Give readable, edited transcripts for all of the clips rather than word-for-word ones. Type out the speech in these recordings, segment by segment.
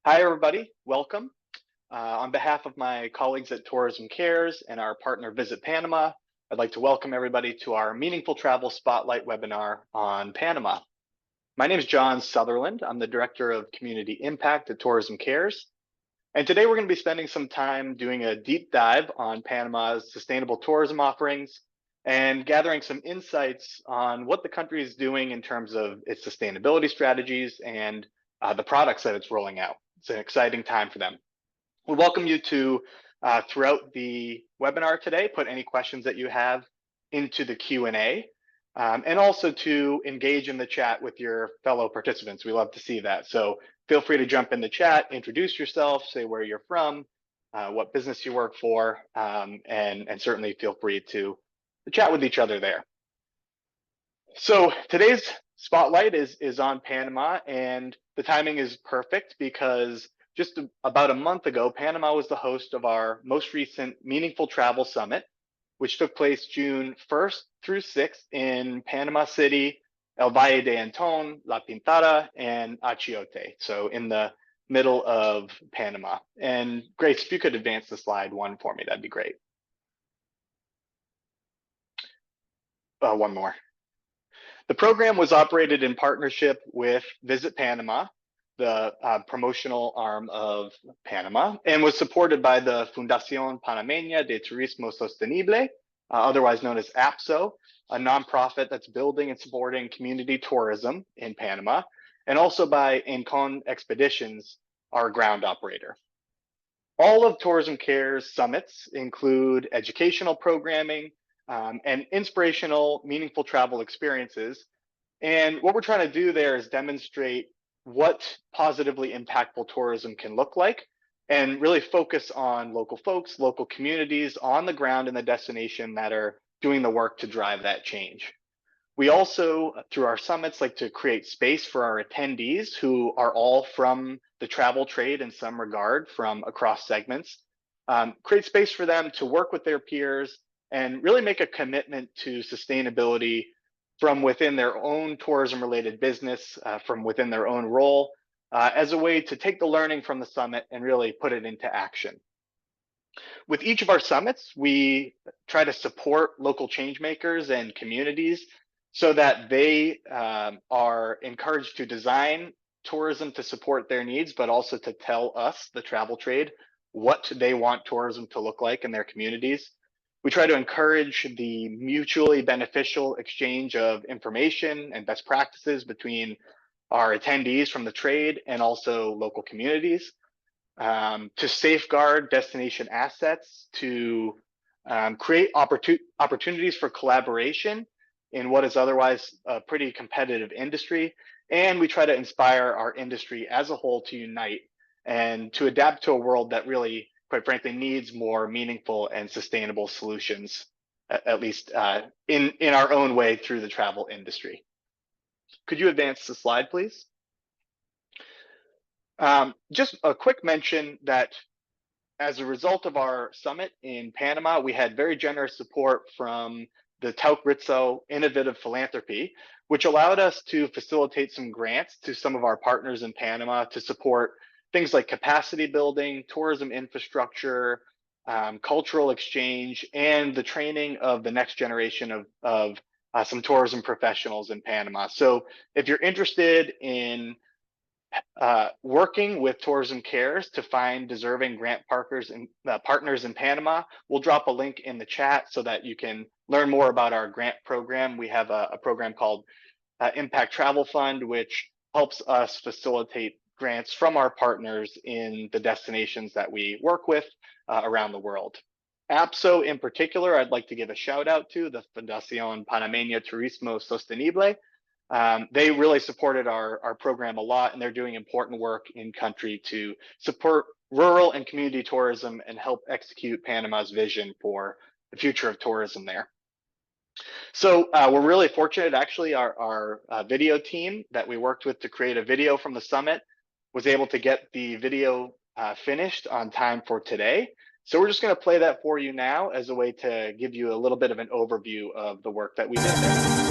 Hi, everybody. Welcome. On behalf of my colleagues at Tourism Cares and our partner Visit Panama, I'd like to welcome everybody to our Meaningful Travel Spotlight webinar on Panama. My name is John Sutherland. I'm the Director of Community Impact at Tourism Cares. And today we're going to be spending some time doing a deep dive on Panama's sustainable tourism offerings and gathering some insights on what the country is doing in terms of its sustainability strategies and the products that it's rolling out. It's an exciting time for them. We welcome you to, throughout the webinar today, put any questions that you have into the Q&A, and also to engage in the chat with your fellow participants. We love to see that. So feel free to jump in the chat, introduce yourself, say where you're from, what business you work for, and certainly feel free to chat with each other there. So today's spotlight is on Panama, and the timing is perfect because just about a month ago, Panama was the host of our most recent Meaningful Travel Summit, which took place June 1st through 6th in Panama City, El Valle de Antón, La Pintada, and Achiote, so in the middle of Panama. And Grace, if you could advance the slide one for me, that'd be great. One more. The program was operated in partnership with Visit Panama, the promotional arm of Panama, and was supported by the Fundación Panameña de Turismo Sostenible, otherwise known as APSO, a nonprofit that's building and supporting community tourism in Panama, and also by Encon Expeditions, our ground operator. All of Tourism Care's summits include educational programming, and inspirational, meaningful travel experiences. And what we're trying to do there is demonstrate what positively impactful tourism can look like and really focus on local folks, local communities on the ground in the destination that are doing the work to drive that change. We also, through our summits, like to create space for our attendees who are all from the travel trade in some regard from across segments, create space for them to work with their peers and really make a commitment to sustainability from within their own tourism-related business, from within their own role, as a way to take the learning from the summit and really put it into action. With each of our summits, we try to support local change makers and communities so that they are encouraged to design tourism to support their needs, but also to tell us, the travel trade, what they want tourism to look like in their communities. We try to encourage the mutually beneficial exchange of information and best practices between our attendees from the trade and also local communities, to safeguard destination assets, to create opportunities for collaboration in what is otherwise a pretty competitive industry. And we try to inspire our industry as a whole to unite and to adapt to a world that really, quite frankly, needs more meaningful and sustainable solutions, at least in our own way through the travel industry. Could you advance the slide, please? Just a quick mention that as a result of our summit in Panama, we had very generous support from the Tauk Rizzo Innovative Philanthropy, which allowed us to facilitate some grants to some of our partners in Panama to support things like capacity building, tourism infrastructure, cultural exchange, and the training of the next generation of some tourism professionals in Panama. So if you're interested in working with Tourism Cares to find deserving grant partners in Panama, we'll drop a link in the chat so that you can learn more about our grant program. We have a program called Impact Travel Fund, which helps us facilitate grants from our partners in the destinations that we work with around the world. APSO in particular, I'd like to give a shout out to the Fundación Panameña Turismo Sostenible. They really supported our program a lot, and they're doing important work in country to support rural and community tourism and help execute Panama's vision for the future of tourism there. So we're really fortunate, actually, our video team that we worked with to create a video from the summit was able to get the video finished on time for today. So we're just going to play that for you now as a way to give you a little bit of an overview of the work that we did there.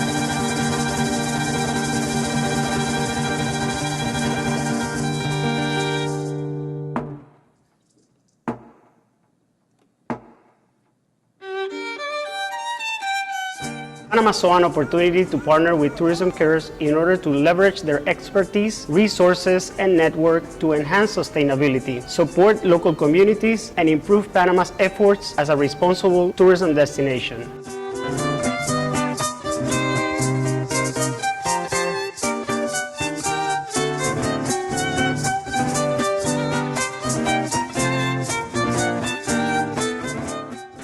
Panama saw an opportunity to partner with Tourism Cares in order to leverage their expertise, resources, and network to enhance sustainability, support local communities, and improve Panama's efforts as a responsible tourism destination.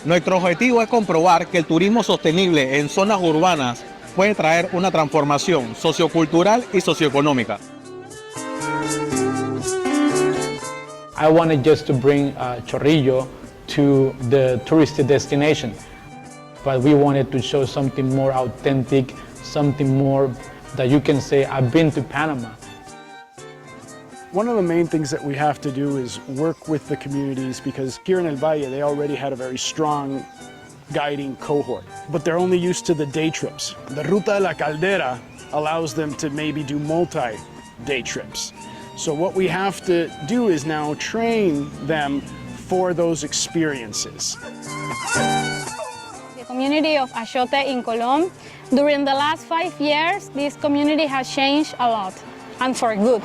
Nuestro objetivo es comprobar que el turismo sostenible en zonas urbanas puede traer una transformación sociocultural y socioeconómica. I wanted just to bring Chorrillo to the touristy destination, but we wanted to show something more authentic, something more that you can say, I've been to Panama. One of the main things that we have to do is work with the communities, because here in El Valle, they already had a very strong guiding cohort, but they're only used to the day trips. The Ruta de la Caldera allows them to maybe do multi-day trips. So what we have to do is now train them for those experiences. The community of Achote in Colón, during the last 5 years, this community has changed a lot, and for good.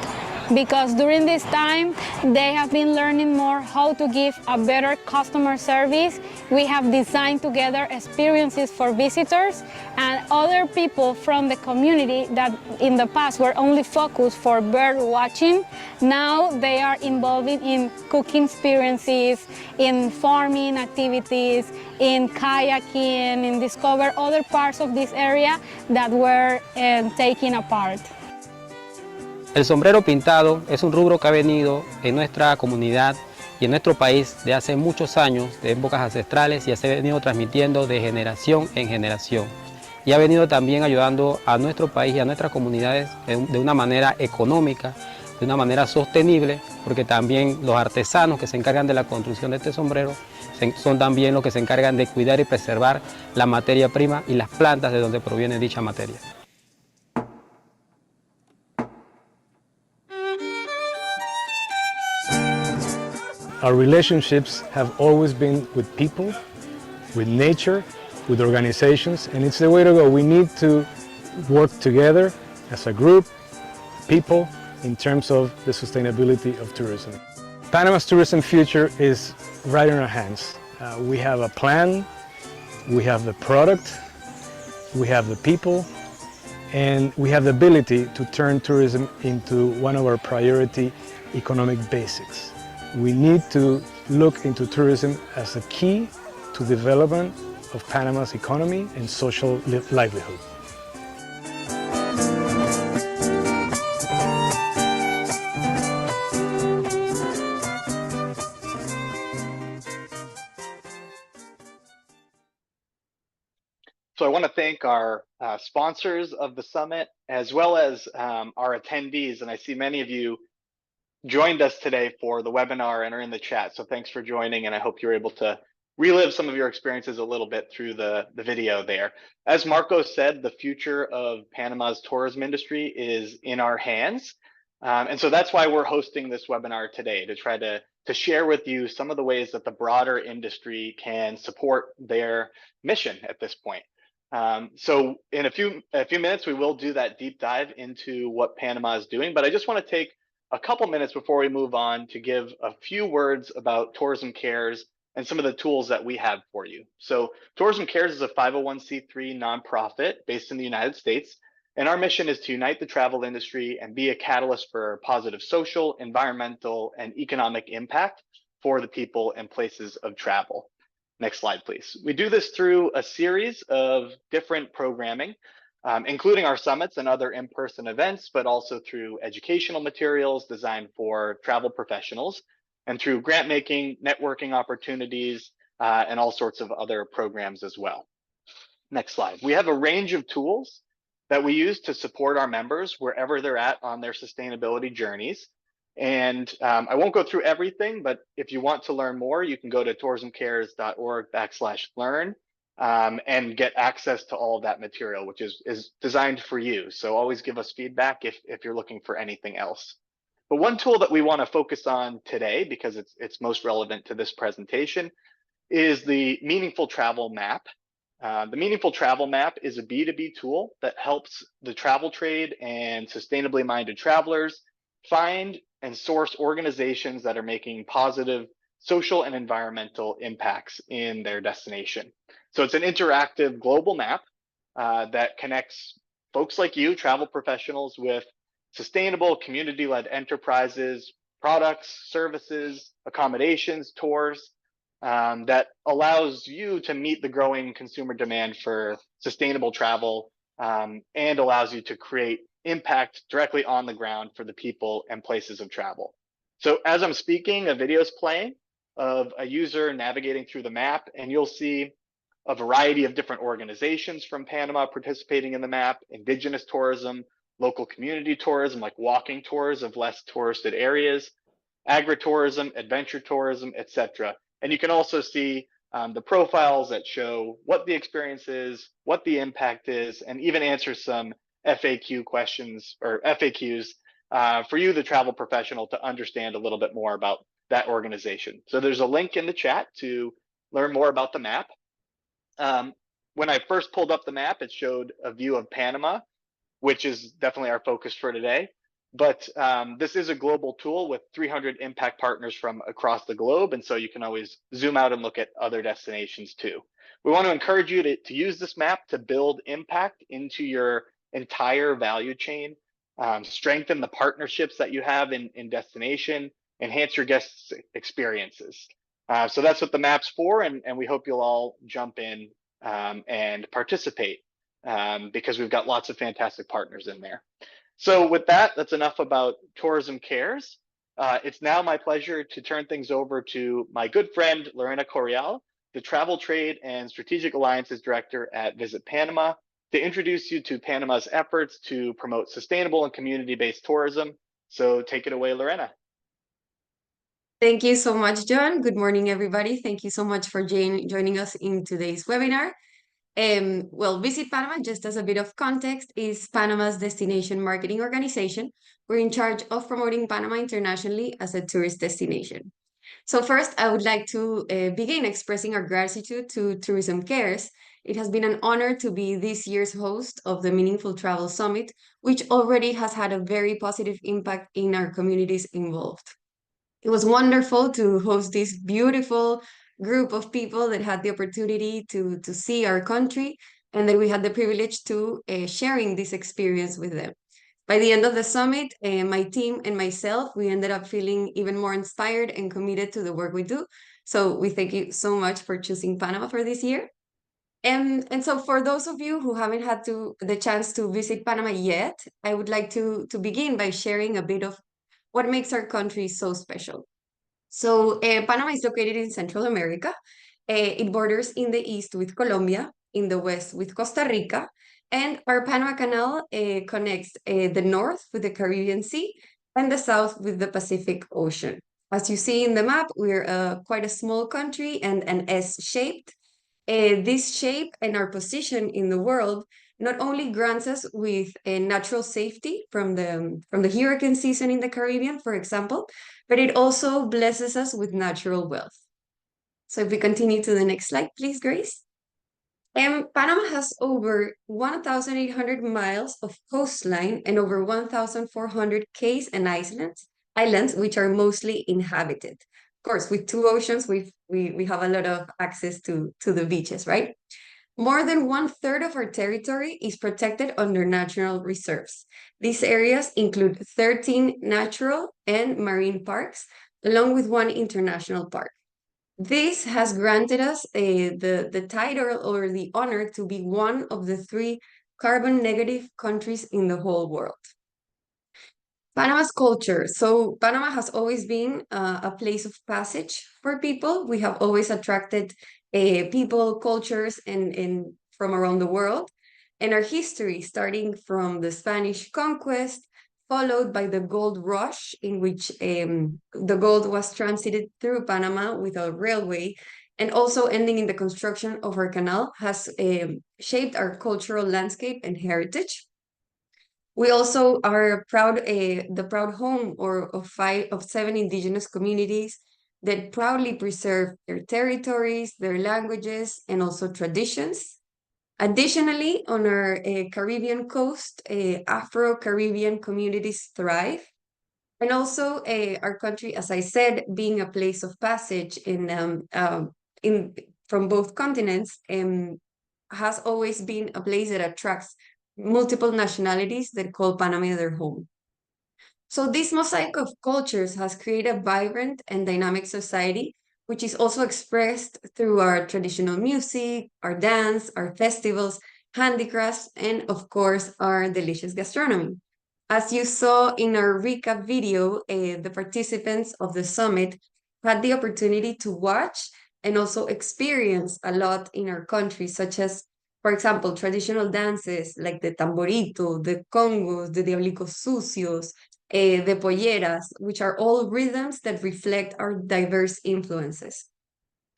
Because during this time, they have been learning more how to give a better customer service. We have designed together experiences for visitors and other people from the community that in the past were only focused for bird watching. Now they are involved in cooking experiences, in farming activities, in kayaking, in discover other parts of this area that were taken apart. El sombrero pintado es un rubro que ha venido en nuestra comunidad y en nuestro país de hace muchos años, de épocas ancestrales, y se ha venido transmitiendo de generación en generación. Y ha venido también ayudando a nuestro país y a nuestras comunidades de una manera económica, de una manera sostenible, porque también los artesanos que se encargan de la construcción de este sombrero son también los que se encargan de cuidar y preservar la materia prima y las plantas de donde proviene dicha materia. Our relationships have always been with people, with nature, with organizations, and it's the way to go. We need to work together as a group, people, in terms of the sustainability of tourism. Panama's tourism future is right in our hands. We have a plan, we have the product, we have the people, and we have the ability to turn tourism into one of our priority economic basics. We need to look into tourism as a key to development of Panama's economy and social livelihood. So I want to thank our sponsors of the summit, as well as our attendees. And I see many of you joined us today for the webinar and are in the chat. So thanks for joining, and I hope you're able to relive some of your experiences a little bit through the video there. As Marco said, the future of Panama's tourism industry is in our hands. And so that's why we're hosting this webinar today, to try to share with you some of the ways that the broader industry can support their mission at this point. So in a few minutes, we will do that deep dive into what Panama is doing, but I just want to take a couple minutes before we move on to give a few words about Tourism Cares and some of the tools that we have for you. So Tourism Cares is a 501c3 nonprofit based in the United States, and our mission is to unite the travel industry and be a catalyst for positive social, environmental, and economic impact for the people and places of travel. Next slide, please. We do this through a series of different programming, including our summits and other in-person events, but also through educational materials designed for travel professionals, and through grant making, networking opportunities, and all sorts of other programs as well. Next slide. We have a range of tools that we use to support our members wherever they're at on their sustainability journeys. And I won't go through everything, but if you want to learn more, you can go to tourismcares.org/learn. And get access to all of that material, which is designed for you. So always give us feedback if you're looking for anything else. But one tool that we want to focus on today, because it's most relevant to this presentation, is the Meaningful Travel Map. The Meaningful Travel Map is a B2B tool that helps the travel trade and sustainably minded travelers find and source organizations that are making positive social and environmental impacts in their destination. So it's an interactive global map that connects folks like you, travel professionals, with sustainable community-led enterprises, products, services, accommodations, tours, that allows you to meet the growing consumer demand for sustainable travel, and allows you to create impact directly on the ground for the people and places of travel. So as I'm speaking, a video is playing of a user navigating through the map, and you'll see a variety of different organizations from Panama participating in the map: indigenous tourism, local community tourism, like walking tours of less touristed areas, agritourism, adventure tourism, etc. And you can also see the profiles that show what the experience is, what the impact is, and even answer some FAQ questions or FAQs for you, the travel professional, to understand a little bit more about that organization. So there's a link in the chat to learn more about the map. When I first pulled up the map, it showed a view of Panama, which is definitely our focus for today. But this is a global tool with 300 impact partners from across the globe. And so you can always zoom out and look at other destinations too. We want to encourage you to use this map to build impact into your entire value chain, strengthen the partnerships that you have in destination, enhance your guests' experiences. So that's what the map's for, and we hope you'll all jump in and participate, because we've got lots of fantastic partners in there. So with that, that's enough about Tourism Cares. It's now my pleasure to turn things over to my good friend, Lorena Correal, the Travel Trade and Strategic Alliances Director at Visit Panama, to introduce you to Panama's efforts to promote sustainable and community-based tourism. So take it away, Lorena. Thank you so much, John. Good morning, everybody. Thank you so much for joining us in today's webinar. Well, Visit Panama, just as a bit of context, is Panama's destination marketing organization. We're in charge of promoting Panama internationally as a tourist destination. So first, I would like to begin expressing our gratitude to Tourism Cares. It has been an honor to be this year's host of the Meaningful Travel Summit, which already has had a very positive impact in our communities involved. It was wonderful to host this beautiful group of people that had the opportunity to see our country, and that we had the privilege to sharing this experience with them. By the end of the summit, my team and myself, we ended up feeling even more inspired and committed to the work we do. So we thank you so much for choosing Panama for this year. And so for those of you who haven't had the chance to visit Panama yet, I would like to begin by sharing a bit of what makes our country so special. So Panama is located in Central America. It borders in the east with Colombia, in the west with Costa Rica, and our Panama Canal connects the north with the Caribbean Sea and the south with the Pacific Ocean. As you see in the map, we're quite a small country and an S-shaped. This shape and our position in the world not only grants us with a natural safety from the hurricane season in the Caribbean, for example, but it also blesses us with natural wealth. So if we continue to the next slide, please, Grace. Panama has over 1,800 miles of coastline and over 1,400 cays and islands, which are mostly inhabited. Of course, with two oceans, we have a lot of access to the beaches, right? More than 1/3 of our territory is protected under natural reserves. These areas include 13 natural and marine parks, along with one international park. This has granted us the title or the honor to be one of the 3 carbon negative countries in the whole world. Panama's culture. So Panama has always been a place of passage for people. We have always attracted people, cultures, and from around the world. And our history, starting from the Spanish conquest, followed by the gold rush, in which the gold was transited through Panama with a railway, and also ending in the construction of our canal, has shaped our cultural landscape and heritage. We also are the proud home of 7 indigenous communities that proudly preserve their territories, their languages, and also traditions. Additionally, on our Caribbean coast, Afro-Caribbean communities thrive. And also, our country, as I said, being a place of passage in from both continents, has always been a place that attracts multiple nationalities that call Panama their home. So this mosaic of cultures has created a vibrant and dynamic society, which is also expressed through our traditional music, our dance, our festivals, handicrafts, and of course, our delicious gastronomy. As you saw in our recap video, the participants of the summit had the opportunity to watch and also experience a lot in our country, such as, for example, traditional dances like the tamborito, the congos, the diablicos sucios, the polleras, which are all rhythms that reflect our diverse influences.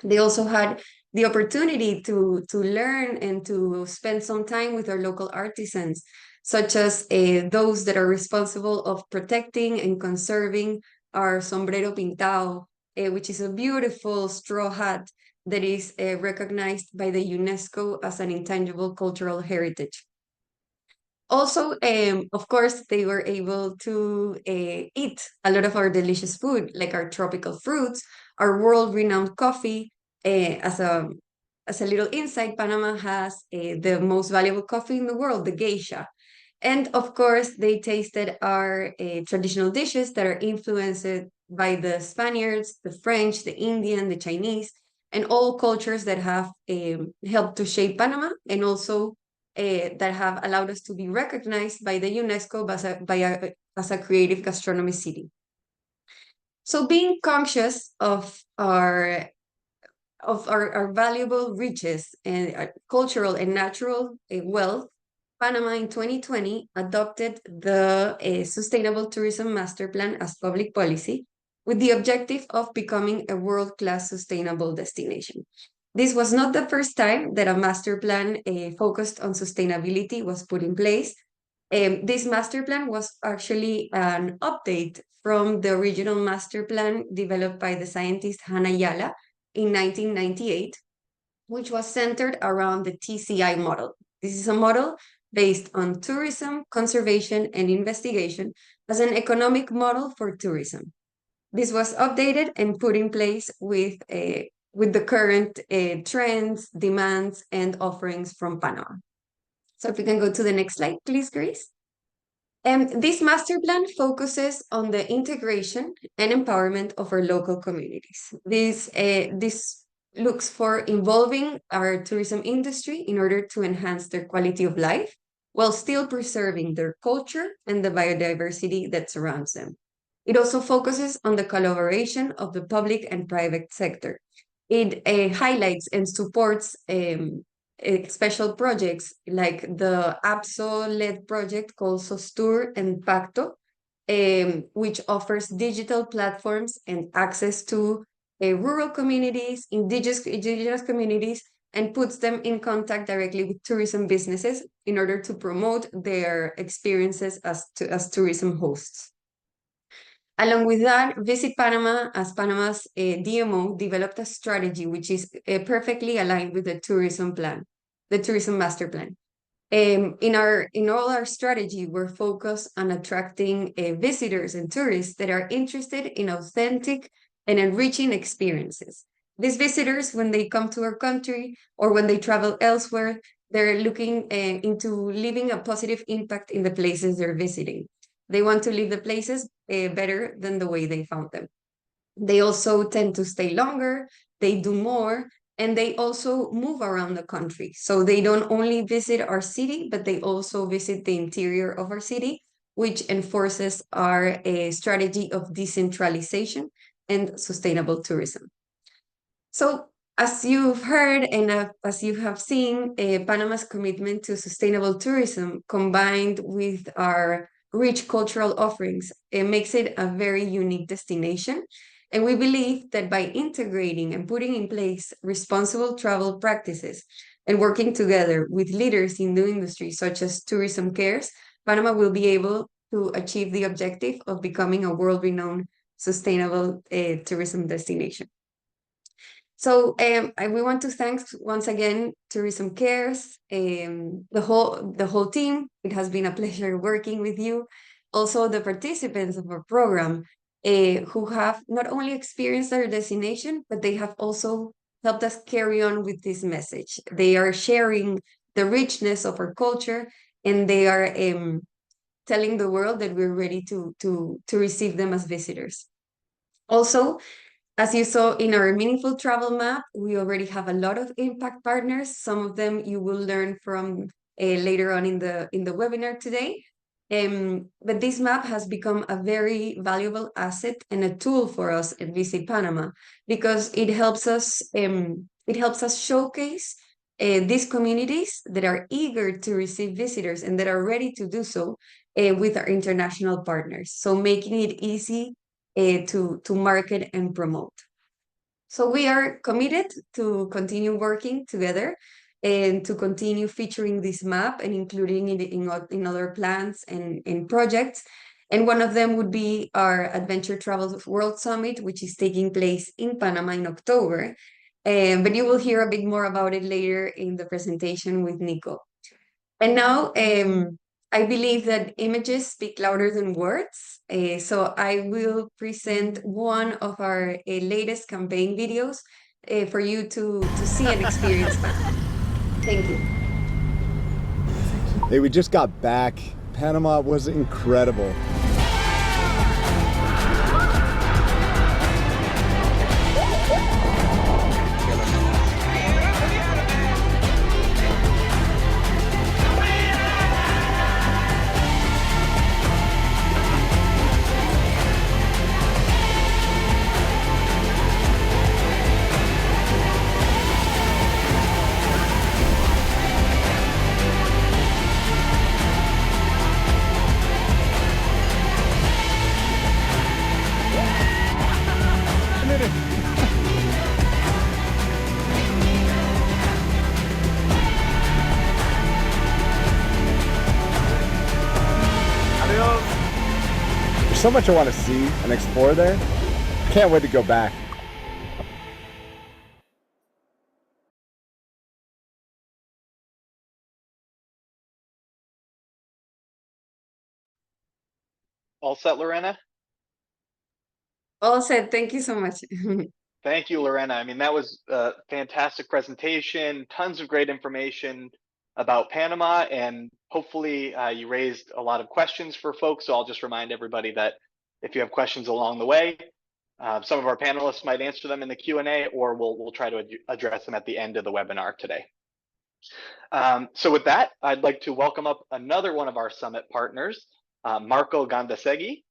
They also had the opportunity to learn and to spend some time with our local artisans, such as those that are responsible of protecting and conserving our sombrero pintado, which is a beautiful straw hat that is recognized by the UNESCO as an intangible cultural heritage. Also, of course, they were able to eat a lot of our delicious food, like our tropical fruits, our world-renowned coffee. As a little insight, Panama has the most valuable coffee in the world, the geisha. And of course, they tasted our traditional dishes that are influenced by the Spaniards, the French, the Indian, the Chinese, and all cultures that have helped to shape Panama, and also that have allowed us to be recognized by the UNESCO as a creative gastronomy city. So being conscious of our valuable riches and cultural and natural wealth, Panama in 2020 adopted the Sustainable Tourism Master Plan as public policy with the objective of becoming a world-class sustainable destination. This was not the first time that a master plan focused on sustainability was put in place. This master plan was actually an update from the original master plan developed by the scientist Hannah Yala in 1998, which was centered around the TCI model. This is a model based on tourism, conservation, and investigation as an economic model for tourism. This was updated and put in place with the current trends, demands, and offerings from Panama. So if we can go to the next slide, please, Grace. This master plan focuses on the integration and empowerment of our local communities. This looks for involving our tourism industry in order to enhance their quality of life while still preserving their culture and the biodiversity that surrounds them. It also focuses on the collaboration of the public and private sector. It highlights and supports special projects like the APSO-led project called Sostur and Pacto, which offers digital platforms and access to rural communities, indigenous communities, and puts them in contact directly with tourism businesses in order to promote their experiences as tourism hosts. Along with that, Visit Panama, as Panama's DMO, developed a strategy which is perfectly aligned with the tourism plan, the tourism master plan. In all our strategy, we're focused on attracting visitors and tourists that are interested in authentic and enriching experiences. These visitors, when they come to our country or when they travel elsewhere, they're looking into leaving a positive impact in the places they're visiting. They want to leave the places better than the way they found them. They also tend to stay longer, they do more, and they also move around the country. So they don't only visit our city, but they also visit the interior of our city, which enforces our strategy of decentralization and sustainable tourism. So as you've heard and as you have seen, Panama's commitment to sustainable tourism combined with our rich cultural offerings, it makes it a very unique destination. And we believe that by integrating and putting in place responsible travel practices and working together with leaders in the industry, such as Tourism Cares, Panama will be able to achieve the objective of becoming a world-renowned sustainable tourism destination. So we want to thank once again Tourism Cares, the whole team. It has been a pleasure working with you. Also the participants of our program, who have not only experienced our destination, but they have also helped us carry on with this message. They are sharing the richness of our culture, and they are telling the world that we're ready to receive them as visitors. Also, as you saw in our meaningful travel map, we already have a lot of impact partners. Some of them you will learn from later on in the webinar today. But this map has become a very valuable asset and a tool for us at Visit Panama, because it helps us showcase these communities that are eager to receive visitors and that are ready to do so with our international partners. So making it easy to market and promote. So we are committed to continue working together and to continue featuring this map and including it in other plans and projects. And one of them would be our Adventure Travel World Summit, which is taking place in Panama in October. But you will hear a bit more about it later in the presentation with Nico. And now, I believe that images speak louder than words. So I will present one of our latest campaign videos for you to see and experience that. Thank you. Hey, we just got back. Panama was incredible. There's so much I want to see and explore there. Can't wait to go back. All set, Lorena? All said, thank you so much. Thank you, Lorena. I mean, that was a fantastic presentation, tons of great information about Panama, and hopefully you raised a lot of questions for folks. So I'll just remind everybody that if you have questions along the way, some of our panelists might answer them in the Q&A, or we'll try to address them at the end of the webinar today. So with that, I'd like to welcome up another one of our summit partners, Marco Gandasegui,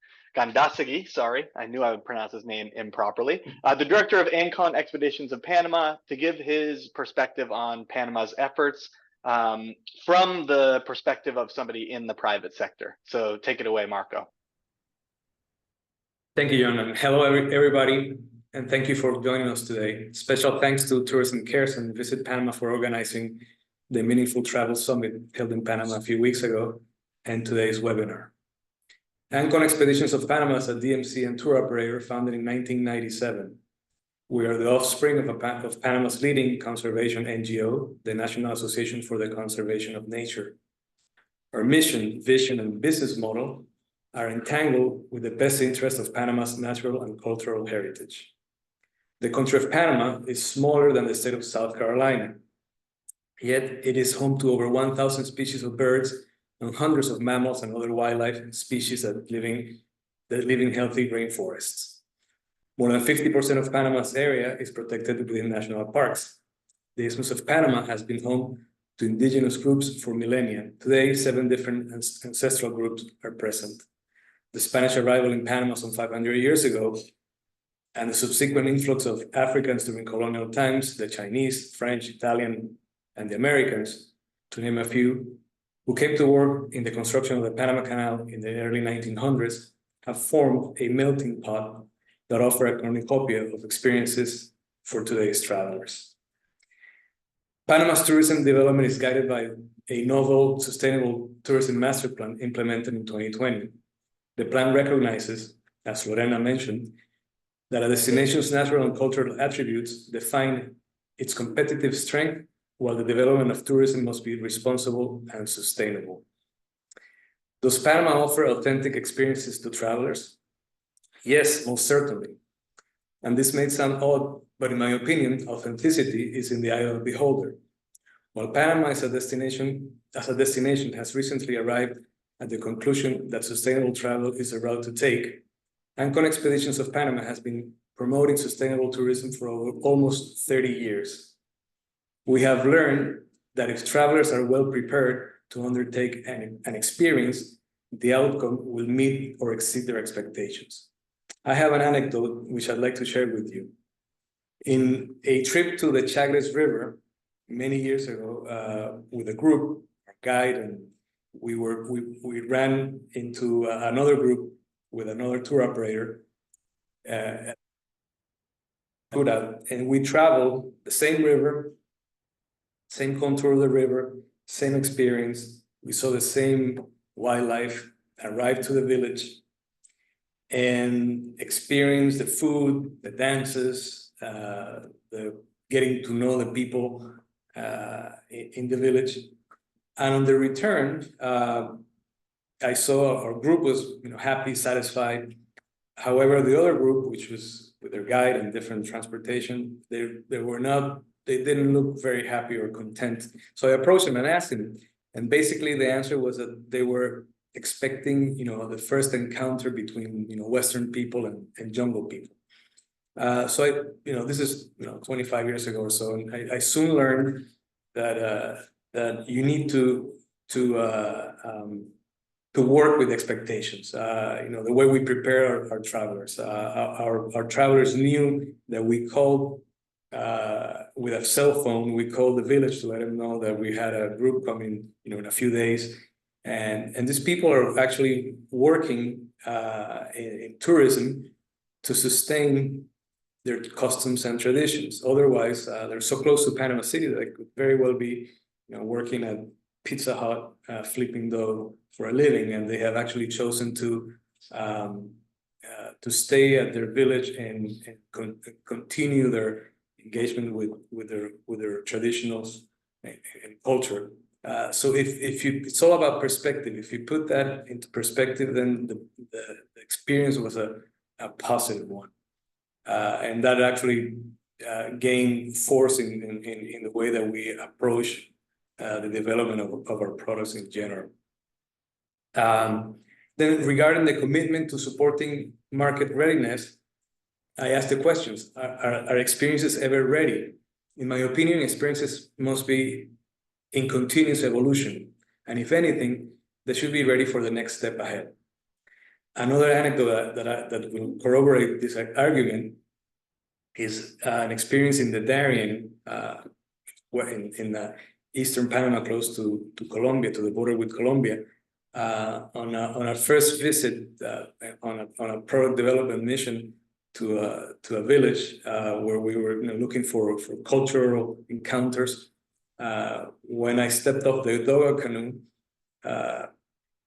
sorry, I knew I would pronounce his name improperly, the director of Ancon Expeditions of Panama, to give his perspective on Panama's efforts from the perspective of somebody in the private sector. So take it away, Marco. Thank you, John, and hello everybody, and thank you for joining us today. Special thanks to Tourism Cares and Visit Panama for organizing the Meaningful Travel Summit held in Panama a few weeks ago and today's webinar. Ancon Expeditions of Panama is a DMC and tour operator founded in 1997. We are the offspring of Panama's leading conservation NGO, the National Association for the Conservation of Nature. Our mission, vision, and business model are entangled with the best interest of Panama's natural and cultural heritage. The country of Panama is smaller than the state of South Carolina, yet it is home to over 1,000 species of birds and hundreds of mammals and other wildlife species that live in healthy rainforests. More than 50% of Panama's area is protected within national parks. The Isthmus of Panama has been home to indigenous groups for millennia. Today, 7 different ancestral groups are present. The Spanish arrival in Panama some 500 years ago, and the subsequent influx of Africans during colonial times, the Chinese, French, Italian, and the Americans, to name a few, who came to work in the construction of the Panama Canal in the early 1900s, have formed a melting pot that offer a cornucopia of experiences for today's travelers. Panama's tourism development is guided by a novel sustainable tourism master plan implemented in 2020. The plan recognizes, as Lorena mentioned, that a destination's natural and cultural attributes define its competitive strength, while the development of tourism must be responsible and sustainable. Does Panama offer authentic experiences to travelers? Yes, most certainly. And this may sound odd, but in my opinion, authenticity is in the eye of the beholder. While Panama as a destination has recently arrived at the conclusion that sustainable travel is a route to take, Ancon Expeditions of Panama has been promoting sustainable tourism for almost 30 years. We have learned that if travelers are well prepared to undertake an experience, the outcome will meet or exceed their expectations. I have an anecdote which I'd like to share with you. In a trip to the Chagres River many years ago with a group, a guide, and we ran into another group with another tour operator, and we traveled the same river, same contour of the river, same experience. We saw the same wildlife, arrived to the village, and experienced the food, the dances, the getting to know the people in the village. And on the return, I saw our group was happy, satisfied. However, the other group, which was with their guide and different transportation, they didn't look very happy or content. So I approached them and asked them, and basically the answer was that they were expecting, the first encounter between, Western people and jungle people. So this is 25 years ago or so, and I soon learned that you need to work with expectations. The way we prepare our travelers. Our travelers knew that we called with a cell phone. We called the village to let them know that we had a group coming, in a few days, and these people are actually working in tourism to sustain their customs and traditions. Otherwise, they're so close to Panama City that they could very well be, working at Pizza Hut, flipping dough for a living, and they have actually chosen to stay at their village and continue their engagement with their traditionals and culture. So it's all about perspective. If you put that into perspective, then the experience was a positive one. And that actually gained force in the way that we approach the development of our products in general. Then regarding the commitment to supporting market readiness, I asked the questions, are experiences ever ready? In my opinion, experiences must be in continuous evolution. And if anything, they should be ready for the next step ahead. Another anecdote that will corroborate this argument is an experience in the Darien, in eastern Panama, close to Colombia, to the border with Colombia. On our first visit on a product development mission to a village where we were looking for cultural encounters. When I stepped off the Doga canoe,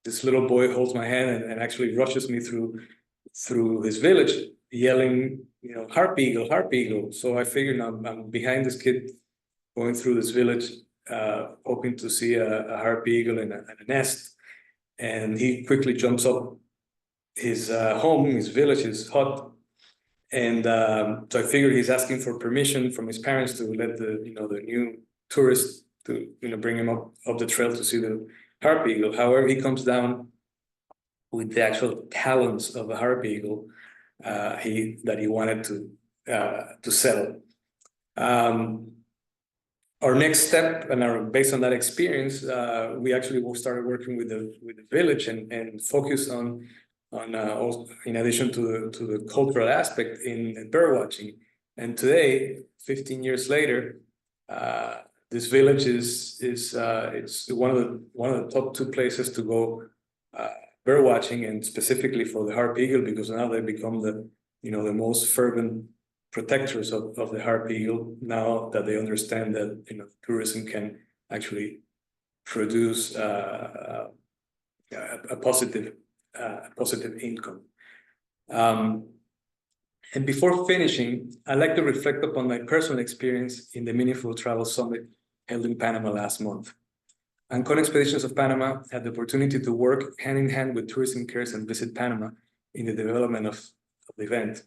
this little boy holds my hand and actually rushes me through his village, yelling, harp eagle, harp eagle. So I figured I'm behind this kid going through this village, hoping to see a harp eagle in a nest. And he quickly jumps up his home, his village, his hut. And so I figured he's asking for permission from his parents to let the new tourist to bring him up the trail to see the harp eagle. However, he comes down with the actual talons of a harp eagle that he wanted to sell. Our next step, and based on that experience, we actually started working with the village and focused on in addition to the cultural aspect in bird watching. And today, 15 years later, this village is it's one of the top 2 places to go bird watching, and specifically for the harp eagle, because now they become the most fervent protectors of the harp eagle, now that they understand that tourism can actually produce a positive income. And before finishing, I'd like to reflect upon my personal experience in the Meaningful Travel Summit held in Panama last month. Ancon Expeditions of Panama had the opportunity to work hand in hand with Tourism Cares and Visit Panama in the development of the event.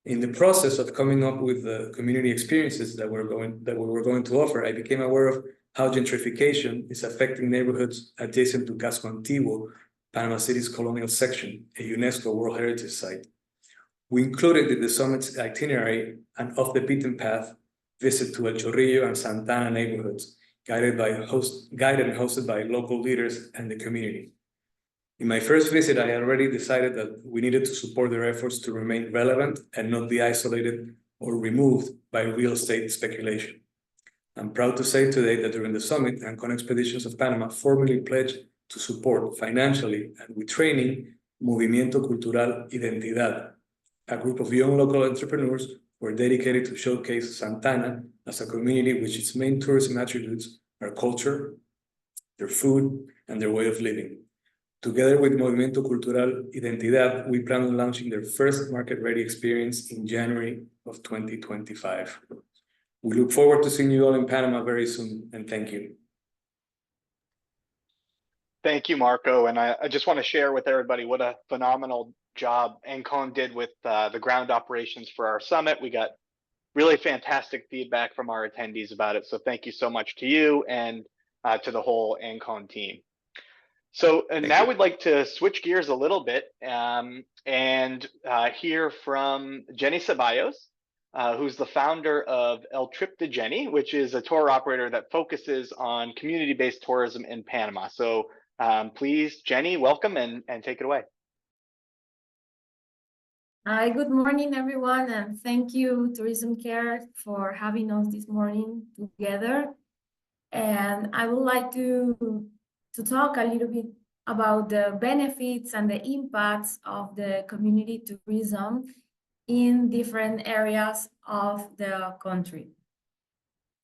In the process of coming up with the community experiences that we were going to offer, I became aware of how gentrification is affecting neighborhoods adjacent to Casco Antiguo, Panama City's colonial section, a UNESCO World Heritage Site. We included in the summit's itinerary an off-the-beaten-path visit to El Chorrillo and Santana neighborhoods, guided and hosted by local leaders and the community. In my first visit, I had already decided that we needed to support their efforts to remain relevant and not be isolated or removed by real estate speculation. I'm proud to say today that during the summit, Ancon Expeditions of Panama formally pledged to support financially and with training Movimiento Cultural Identidad, a group of young local entrepreneurs who are dedicated to showcase Santana as a community which its main tourism attributes are culture, their food, and their way of living. Together with Movimiento Cultural Identidad, we plan on launching their first market-ready experience in January of 2025. We look forward to seeing you all in Panama very soon, and thank you. Thank you, Marco. And I just want to share with everybody what a phenomenal job Ancon did with the ground operations for our summit. We got really fantastic feedback from our attendees about it. So thank you so much to you and to the whole Ancon team. So now we'd like to switch gears a little bit and hear from Jenny Ceballos, who's the founder of El Trip de Jenny, which is a tour operator that focuses on community-based tourism in Panama. So please, Jenny, welcome and take it away. Hi, good morning, everyone, and thank you, Tourism Care, for having us this morning together. And I would like to talk a little bit about the benefits and the impacts of the community tourism in different areas of the country.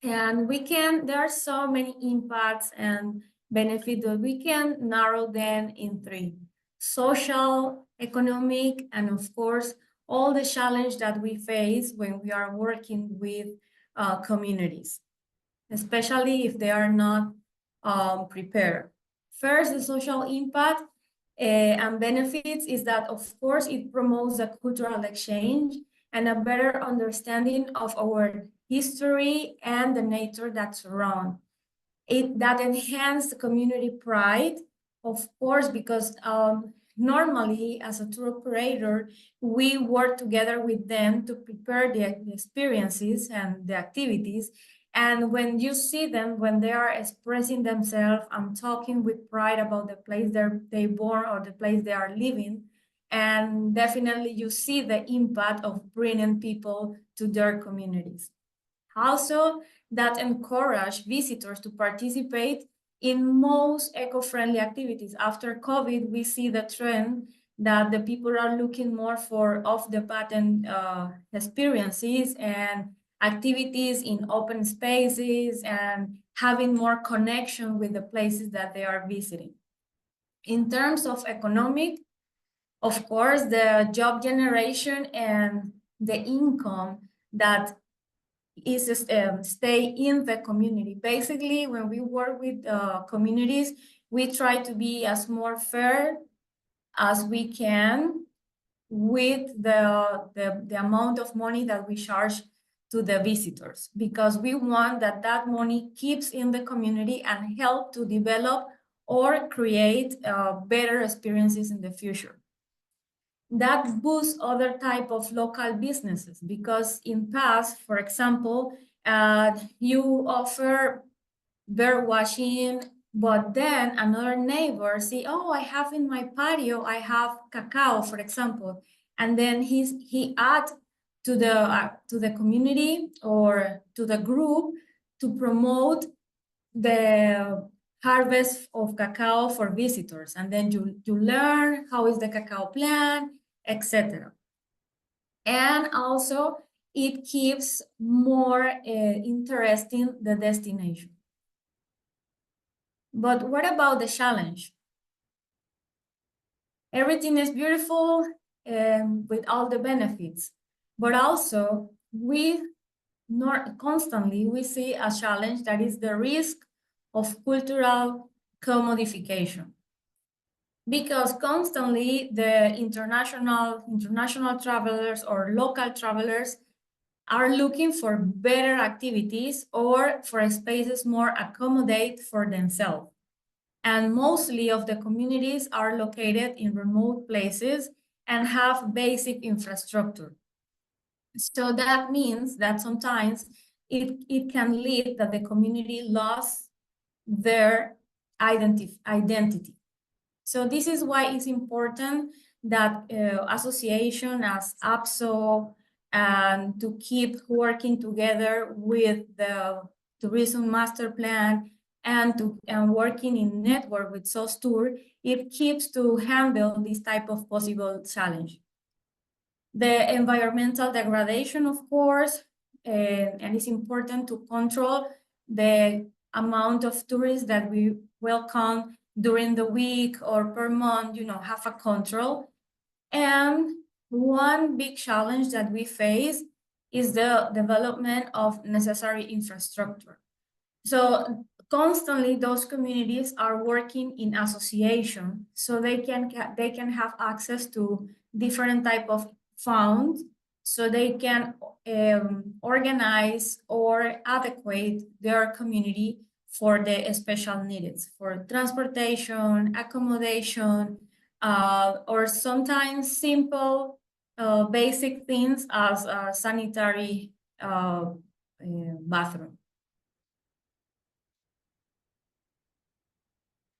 And there are so many impacts and benefits that we can narrow them in three: social, economic, and of course, all the challenge that we face when we are working with communities, especially if they are not prepared. First, the social impact and benefits is that, of course, it promotes a cultural exchange and a better understanding of our history and the nature that surrounds it. That enhances community pride, of course, because normally as a tour operator, we work together with them to prepare the experiences and the activities. And when you see them, when they are expressing themselves and talking with pride about the place they born or the place they are living, and definitely you see the impact of bringing people to their communities. Also, that encourage visitors to participate in most eco-friendly activities. After COVID, we see the trend that the people are looking more for off-the-patent experiences and activities in open spaces and having more connection with the places that they are visiting. In terms of economic, of course, the job generation and the income that is stay in the community. Basically, when we work with communities, we try to be as more fair as we can with the amount of money that we charge to the visitors, because we want that money keeps in the community and help to develop or create better experiences in the future. That boosts other type of local businesses, because in past, for example, you offer bird watching, but then another neighbor see, oh, I have in my patio, I have cacao, for example, and then he add to the community or to the group to promote the harvest of cacao for visitors, and then you learn how is the cacao plant, etc. And also it keeps more interesting the destination. But what about the challenge? Everything is beautiful with all the benefits, but also constantly we see a challenge that is the risk of cultural commodification. Because constantly the international travelers or local travelers are looking for better activities or for spaces more accommodate for themselves. And mostly of the communities are located in remote places and have basic infrastructure. So that means that sometimes it can lead that the community lost their identity. So this is why it's important that association as APSO and to keep working together with the tourism master plan and working in network with SOSTUR, it keeps to handle this type of possible challenge. The environmental degradation, of course, and it's important to control the amount of tourists that we welcome during the week or per month, have a control. And one big challenge that we face is the development of necessary infrastructure. So constantly those communities are working in association so they can have access to different type of funds so they can organize or adequate their community for the special needs for transportation, accommodation, or sometimes simple basic things as a sanitary bathroom.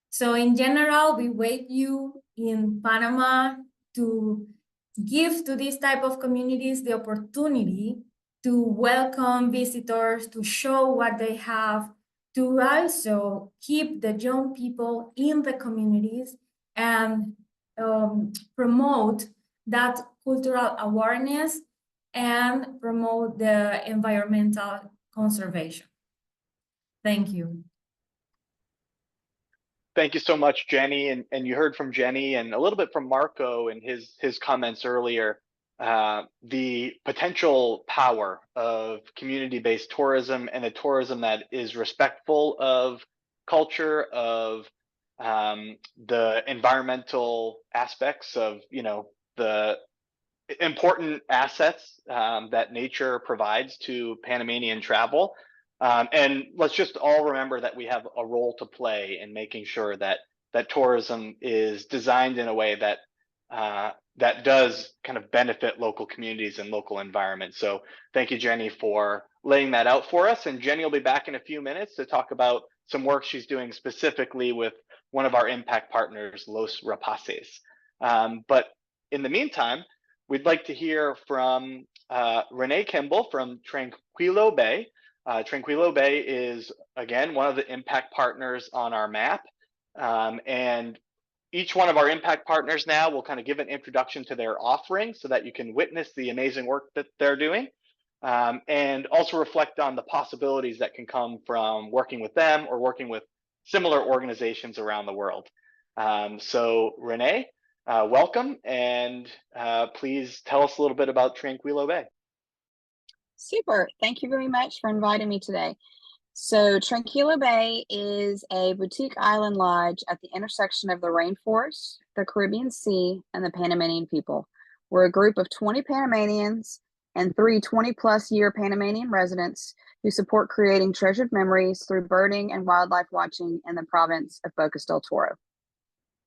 So in general, we wait you in Panama to give to this type of communities the opportunity to welcome visitors, to show what they have, to also keep the young people in the communities and promote that cultural awareness and promote the environmental conservation. Thank you. Thank you so much, Jenny. And you heard from Jenny and a little bit from Marco in his comments earlier, the potential power of community-based tourism and a tourism that is respectful of culture, of the environmental aspects of, the important assets that nature provides to Panamanian travel. And let's just all remember that we have a role to play in making sure that tourism is designed in a way that that does kind of benefit local communities and local environments. So thank you, Jenny, for laying that out for us. And Jenny will be back in a few minutes to talk about some work she's doing specifically with one of our impact partners, Los Rapaces. But in the meantime, we'd like to hear from Renee Kimball from Tranquilo Bay. Tranquilo Bay is, again, one of the impact partners on our map. And each one of our impact partners now will kind of give an introduction to their offering so that you can witness the amazing work that they're doing, and also reflect on the possibilities that can come from working with them or working with similar organizations around the world. So Renee, welcome, and please tell us a little bit about Tranquilo Bay. Super. Thank you very much for inviting me today. So Tranquilo Bay is a boutique island lodge at the intersection of the rainforest, the Caribbean Sea, and the Panamanian people. We're a group of 20 Panamanians and 3 20-plus year Panamanian residents who support creating treasured memories through birding and wildlife watching in the province of Bocas del Toro.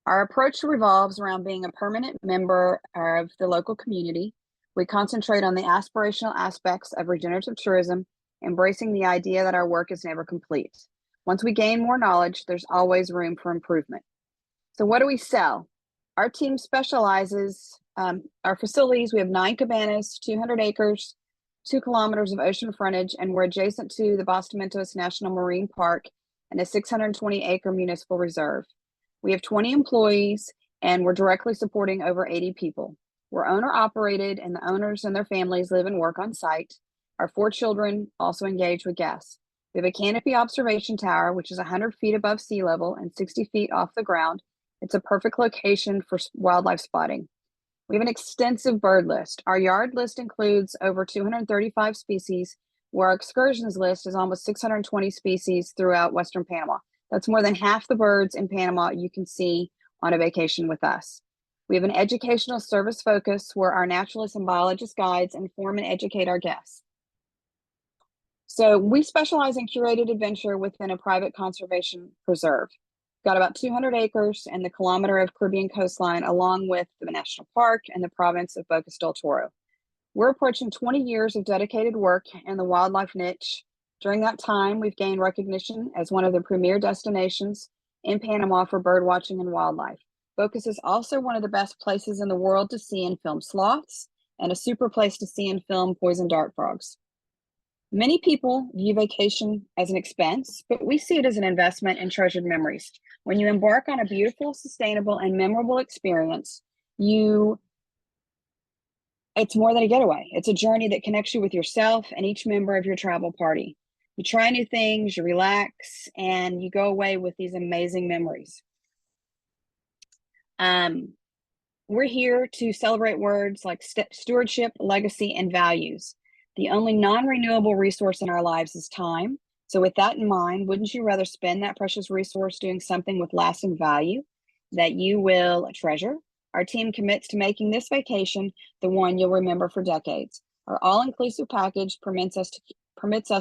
Our approach revolves around being a permanent member of the local community. We concentrate on the aspirational aspects of regenerative tourism, embracing the idea that our work is never complete. Once we gain more knowledge, there's always room for improvement. So what do we sell? Our team specializes, our facilities, we have 9 cabanas, 200 acres, 2 kilometers of ocean frontage, and we're adjacent to the Boston-Mentos National Marine Park and a 620-acre municipal reserve. We have 20 employees, and we're directly supporting over 80 people. We're owner-operated, and the owners and their families live and work on site. Our 4 children also engage with guests. We have a canopy observation tower, which is 100 feet above sea level and 60 feet off the ground. It's a perfect location for wildlife spotting. We have an extensive bird list. Our yard list includes over 235 species, where our excursions list is almost 620 species throughout Western Panama. That's more than half the birds in Panama you can see on a vacation with us. We have an educational service focus where our naturalist and biologist guides inform and educate our guests. So we specialize in curated adventure within a private conservation preserve. Got about 200 acres and the kilometer of Caribbean coastline, along with the national park and the province of Bocas del Toro. We're approaching 20 years of dedicated work in the wildlife niche. During that time, we've gained recognition as one of the premier destinations in Panama for bird watching and wildlife. Bocas is also one of the best places in the world to see and film sloths, and a super place to see and film poison dart frogs. Many people view vacation as an expense, but we see it as an investment in treasured memories. When you embark on a beautiful, sustainable, and memorable experience, it's more than a getaway. It's a journey that connects you with yourself and each member of your travel party. You try new things, you relax, and you go away with these amazing memories. We're here to celebrate words like stewardship, legacy, and values. The only non-renewable resource in our lives is time. So with that in mind, wouldn't you rather spend that precious resource doing something with lasting value that you will treasure? Our team commits to making this vacation the one you'll remember for decades. Our all-inclusive package permits us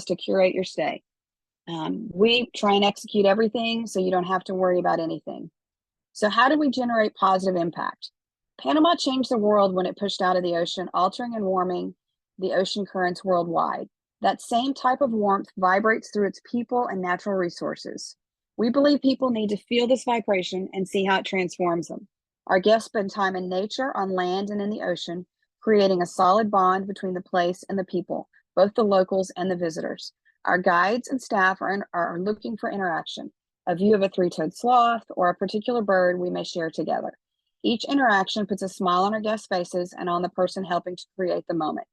to curate your stay. We try and execute everything so you don't have to worry about anything. So how do we generate positive impact? Panama changed the world when it pushed out of the ocean, altering and warming the ocean currents worldwide. That same type of warmth vibrates through its people and natural resources. We believe people need to feel this vibration and see how it transforms them. Our guests spend time in nature, on land, and in the ocean, creating a solid bond between the place and the people, both the locals and the visitors. Our guides and staff are looking for interaction, a view of a three-toed sloth, or a particular bird we may share together. Each interaction puts a smile on our guests' faces and on the person helping to create the moment.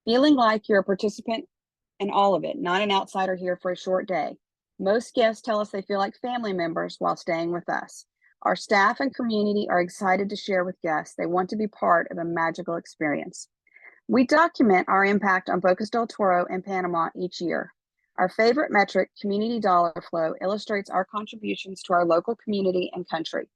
Feeling like you're a participant in all of it, not an outsider here for a short day. Most guests tell us they feel like family members while staying with us. Our staff and community are excited to share with guests. They want to be part of a magical experience. We document our impact on Bocas del Toro and Panama each year. Our favorite metric, community dollar flow, illustrates our contributions to our local community and country.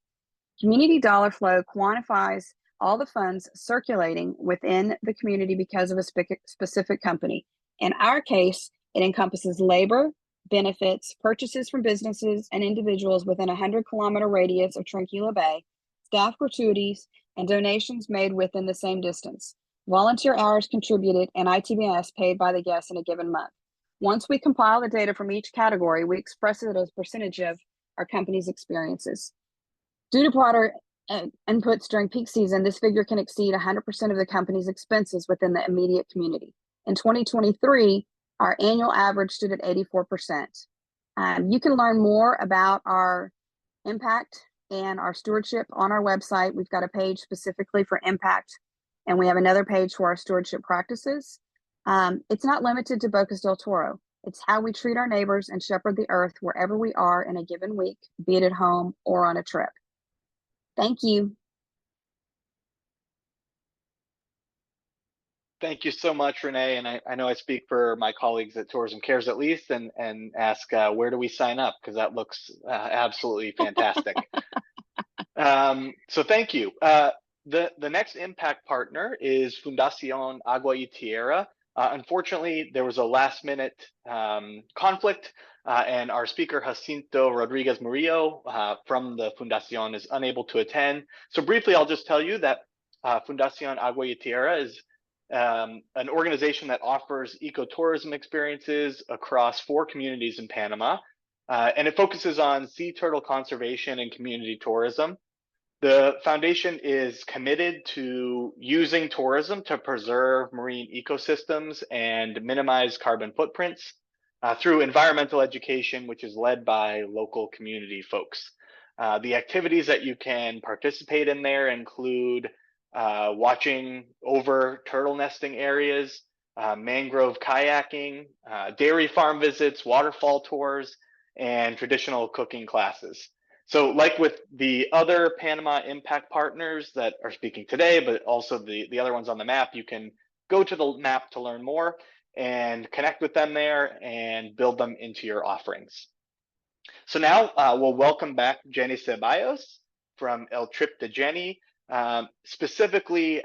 Community dollar flow quantifies all the funds circulating within the community because of a specific company. In our case, it encompasses labor, benefits, purchases from businesses and individuals within a 100-kilometer radius of Tranquila Bay, staff gratuities, and donations made within the same distance, volunteer hours contributed, and ITBS paid by the guests in a given month. Once we compile the data from each category, we express it as a percentage of our company's experiences. Due to broader inputs during peak season, this figure can exceed 100% of the company's expenses within the immediate community. In 2023, our annual average stood at 84%. You can learn more about our impact and our stewardship on our website. We've got a page specifically for impact, and we have another page for our stewardship practices. It's not limited to Bocas del Toro. It's how we treat our neighbors and shepherd the earth wherever we are in a given week, be it at home or on a trip. Thank you. Thank you so much, Renee. And I know I speak for my colleagues at Tourism Cares at least, and ask where do we sign up? Because that looks absolutely fantastic. So thank you. The next impact partner is Fundación Agua y Tierra. Unfortunately, there was a last minute conflict, and our speaker Jacinto Rodriguez Murillo from the Fundación is unable to attend. So briefly, I'll just tell you that Fundación Agua y Tierra is an organization that offers ecotourism experiences across 4 communities in Panama, and it focuses on sea turtle conservation and community tourism. The foundation is committed to using tourism to preserve marine ecosystems and minimize carbon footprints through environmental education, which is led by local community folks. The activities that you can participate in there include watching over turtle nesting areas, mangrove kayaking, dairy farm visits, waterfall tours, and traditional cooking classes. So like with the other Panama Impact partners that are speaking today, but also the other ones on the map, you can go to the map to learn more and connect with them there and build them into your offerings. So now we'll welcome back Jenny Ceballos from El Trip to Jenny, specifically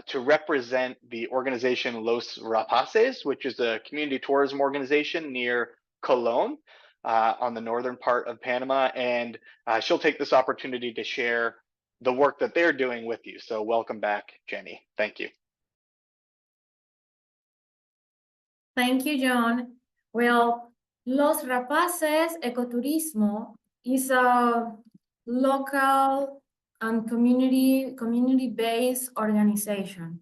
to represent the organization Los Rapaces, which is a community tourism organization near Colón on the northern part of Panama. And she'll take this opportunity to share the work that they're doing with you. So welcome back, Jenny. Thank you. Thank you, John. Well, Los Rapaces Ecoturismo is a local and community-based organization.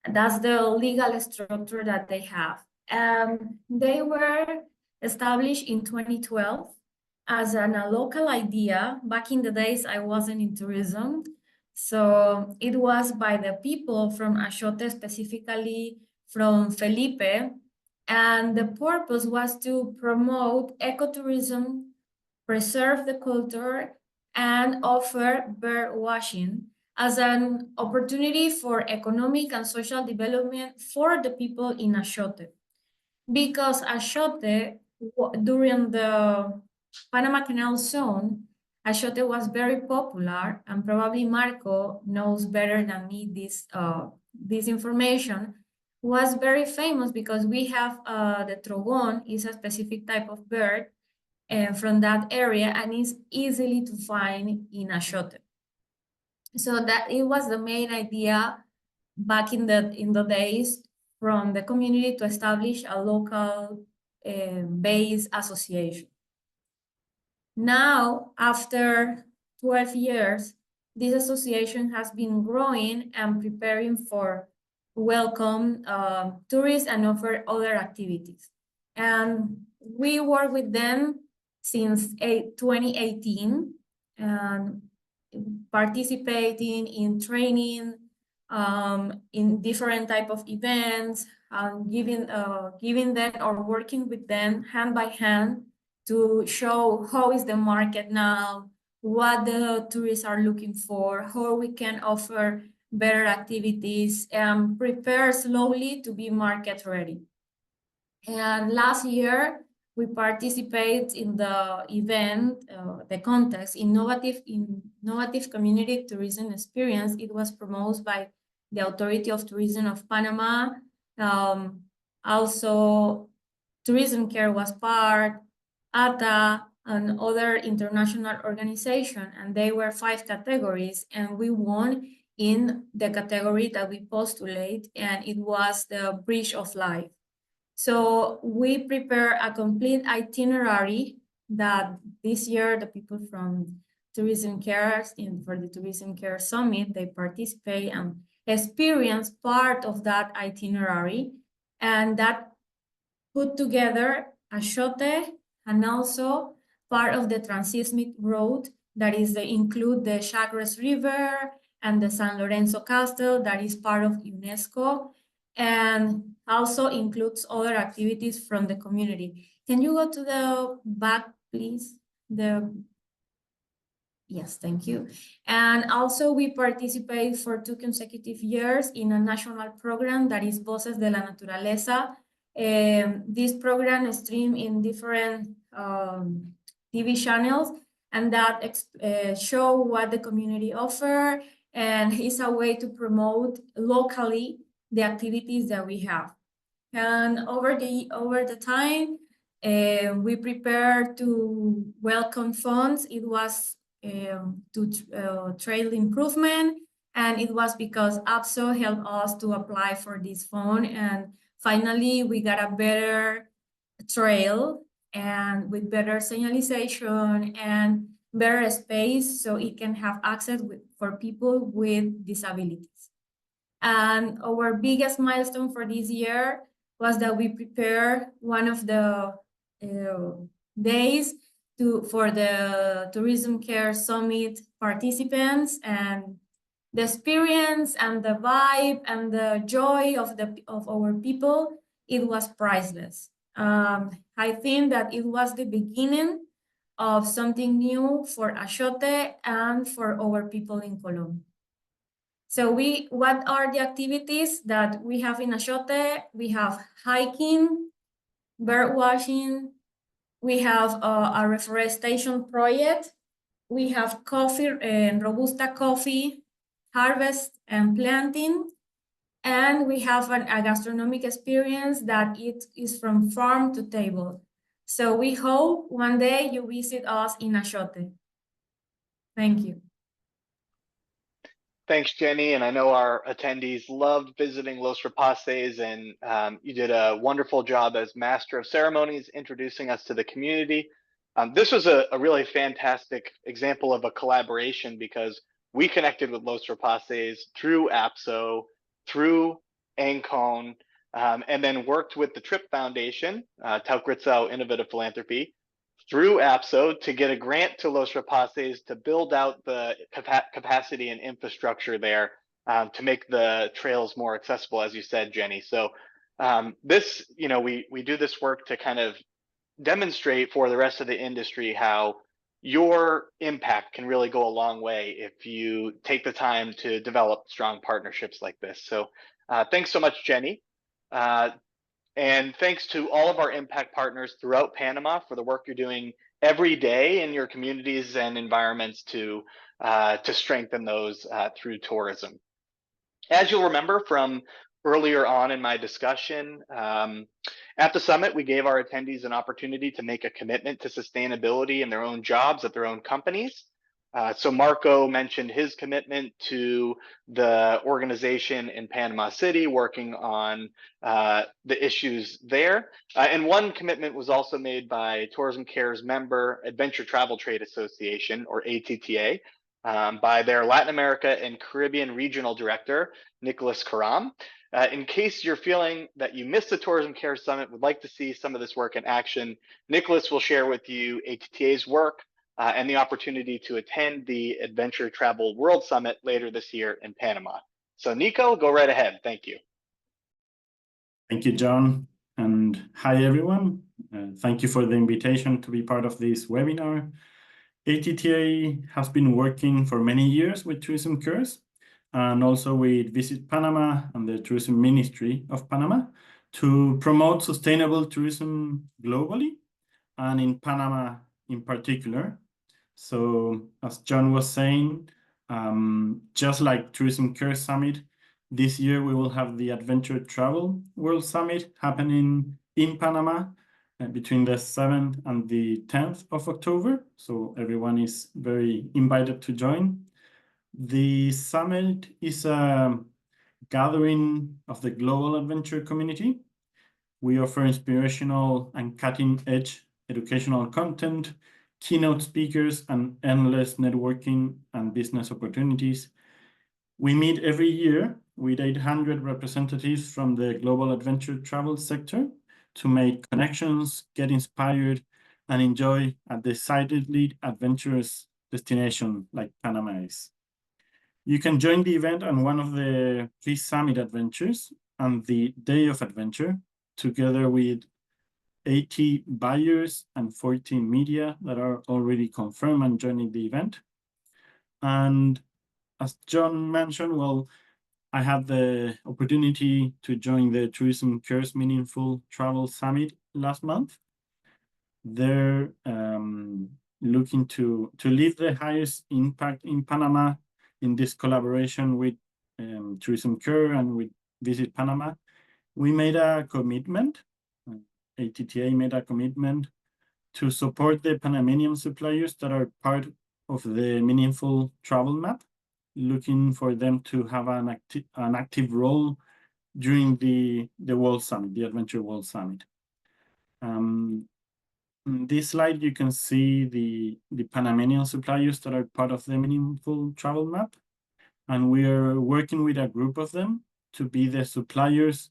That's the legal structure that they have. They were established in 2012 as a local idea. Back in the days, I wasn't in tourism. So it was by the people from Ashote, specifically from Felipe. And the purpose was to promote ecotourism, preserve the culture, and offer bird watching as an opportunity for economic and social development for the people in Ashote. Because Ashote, during the Panama Canal Zone, Ashote was very popular, and probably Marco knows better than me this information, was very famous because we have the trogon is a specific type of bird from that area and is easily to find in Ashote. So that it was the main idea back in the days from the community to establish a local based association. Now, after 12 years, this association has been growing and preparing for welcome tourists and offer other activities. And we work with them since 2018 and participating in training, in different type of events, giving them or working with them hand by hand to show how is the market now, what the tourists are looking for, how we can offer better activities, and prepare slowly to be market ready. And last year, we participate in the event, the contest, Innovative Community Tourism Experience. It was promoted by the Authority of Tourism of Panama. Also, Tourism Care was part, ATA, and other international organization, and they were 5 categories, and we won in the category that we postulate, and it was the Bridge of Life. So we prepare a complete itinerary that this year the people from Tourism Care for the Tourism Care Summit, they participate and experience part of that itinerary, and that put together Ashote and also part of the transseismic road that is include the Chagres River and the San Lorenzo Castle that is part of UNESCO, and also includes other activities from the community. Can you go to the back, please? Yes, thank you. And also we participate for 2 consecutive years in a national program that is Voces de la Naturaleza. This program stream in different TV channels, and that show what the community offer, and it's a way to promote locally the activities that we have. And over the time, we prepare to welcome funds. It was to trail improvement, and it was because APSO helped us to apply for this fund, and finally we got a better trail and with better signalization and better space so it can have access for people with disabilities. And our biggest milestone for this year was that we prepared one of the days for the Tourism Care Summit participants, and the experience and the vibe and the joy of our people, it was priceless. I think that it was the beginning of something new for Ashote and for our people in Colón. So what are the activities that we have in Ashote? We have hiking, bird watching, we have a reforestation project, we have coffee and Robusta coffee harvest and planting, and we have a gastronomic experience that it is from farm to table. So we hope one day you visit us in Ashote. Thank you. Thanks, Jenny. And I know our attendees loved visiting Los Rapaces, and you did a wonderful job as Master of Ceremonies introducing us to the community. This was a really fantastic example of a collaboration because we connected with Los Rapaces through APSO, through ANCON, and then worked with the TRIP Foundation, Taukritzau Innovative Philanthropy, through APSO to get a grant to Los Rapaces to build out the capacity and infrastructure there to make the trails more accessible, as you said, Jenny. So this, we do this work to kind of demonstrate for the rest of the industry how your impact can really go a long way if you take the time to develop strong partnerships like this. So thanks so much, Jenny. And thanks to all of our impact partners throughout Panama for the work you're doing every day in your communities and environments to strengthen those through tourism. As you'll remember from earlier on in my discussion, at the summit, we gave our attendees an opportunity to make a commitment to sustainability in their own jobs at their own companies. So Marco mentioned his commitment to the organization in Panama City, working on the issues there. And one commitment was also made by Tourism Care's member, Adventure Travel Trade Association, or ATTA, by their Latin America and Caribbean Regional Director, Nicholas Karam. In case you're feeling that you missed the Tourism Care Summit, would like to see some of this work in action, Nicholas will share with you ATTA's work and the opportunity to attend the Adventure Travel World Summit later this year in Panama. So Nico, go right ahead. Thank you. Thank you, John. And hi, everyone. Thank you for the invitation to be part of this webinar. ATTA has been working for many years with Tourism Cares and also with Visit Panama and the Tourism Ministry of Panama to promote sustainable tourism globally and in Panama in particular. So as John was saying, just like Tourism Care Summit, this year we will have the Adventure Travel World Summit happening in Panama between the 7th and the 10th of October. So everyone is very invited to join. The summit is a gathering of the global adventure community. We offer inspirational and cutting-edge educational content, keynote speakers, and endless networking and business opportunities. We meet every year with 800 representatives from the global adventure travel sector to make connections, get inspired, and enjoy a decidedly adventurous destination like Panama is. You can join the event on one of the pre-summit adventures and the day of adventure, together with 80 buyers and 40 media that are already confirmed and joining the event. And as John mentioned, well, I had the opportunity to join the Tourism Cares Meaningful Travel Summit last month. They're looking to leave the highest impact in Panama in this collaboration with Tourism Care and with Visit Panama. We made a commitment, ATTA made a commitment to support the Panamanian suppliers that are part of the Meaningful Travel Map, looking for them to have an active role during the World Summit, the Adventure World Summit. In this slide, you can see the Panamanian suppliers that are part of the Meaningful Travel Map. And we are working with a group of them to be the suppliers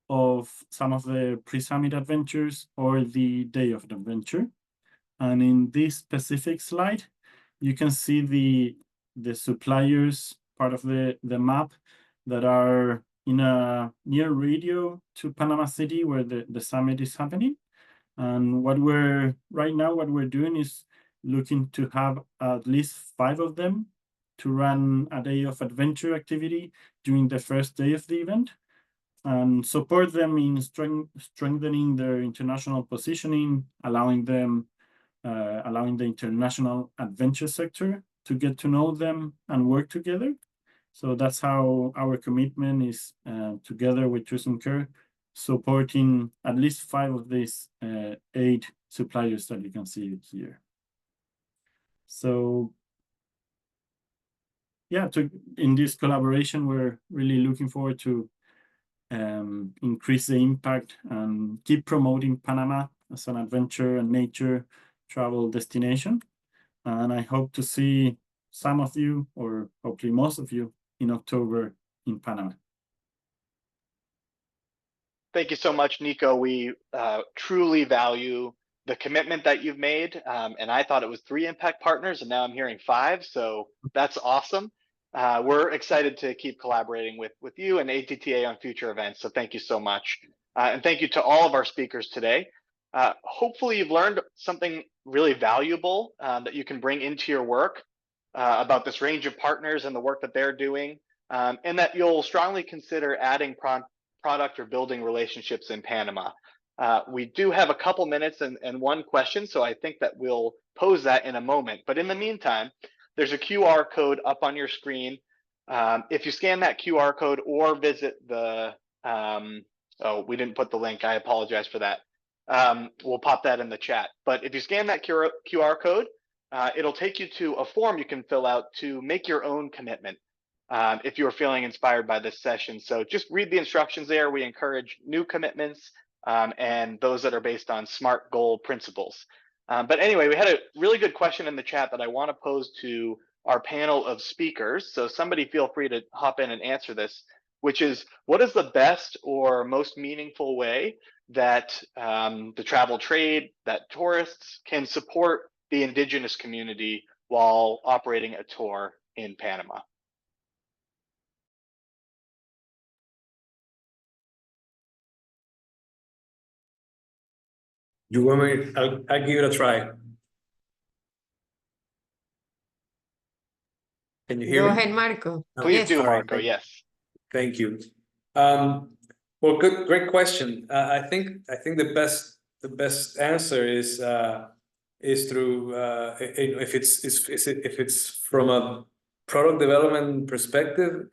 of some of the pre-summit adventures or the day of the adventure. And in this specific slide, you can see the suppliers, part of the map, that are in a near radio to Panama City where the summit is happening. And what we're doing is looking to have at least 5 of them to run a day of adventure activity during the first day of the event, and support them in strengthening their international positioning, allowing the international adventure sector to get to know them and work together. So that's how our commitment is, together with Tourism Care, supporting at least 5 of these 8 suppliers that you can see here. So yeah, in this collaboration, we're really looking forward to increase the impact and keep promoting Panama as an adventure and nature travel destination. And I hope to see some of you, or hopefully most of you, in October in Panama. Thank you so much, Nico. We truly value the commitment that you've made. And I thought it was 3 impact partners, and now I'm hearing 5. So that's awesome. We're excited to keep collaborating with you and ATTA on future events. So thank you so much. And thank you to all of our speakers today. Hopefully you've learned something really valuable that you can bring into your work about this range of partners and the work that they're doing, and that you'll strongly consider adding product or building relationships in Panama. We do have a couple minutes and 1 question, so I think that we'll pose that in a moment. But in the meantime, there's a QR code up on your screen. If you scan that QR code or visit the, oh, we didn't put the link, I apologize for that. We'll pop that in the chat. But if you scan that QR code, it'll take you to a form you can fill out to make your own commitment if you're feeling inspired by this session. So just read the instructions there. We encourage new commitments and those that are based on SMART goal principles. But anyway, we had a really good question in the chat that I want to pose to our panel of speakers. So somebody feel free to hop in and answer this, which is, what is the best or most meaningful way that the travel trade, that tourists can support the indigenous community while operating a tour in Panama? You want me? I'll give it a try. Can you hear Go me? ahead, Marco. Please do, All right, Marco. Yes. Thank you. Well, great question. I think the best answer is through if it's from a product development perspective,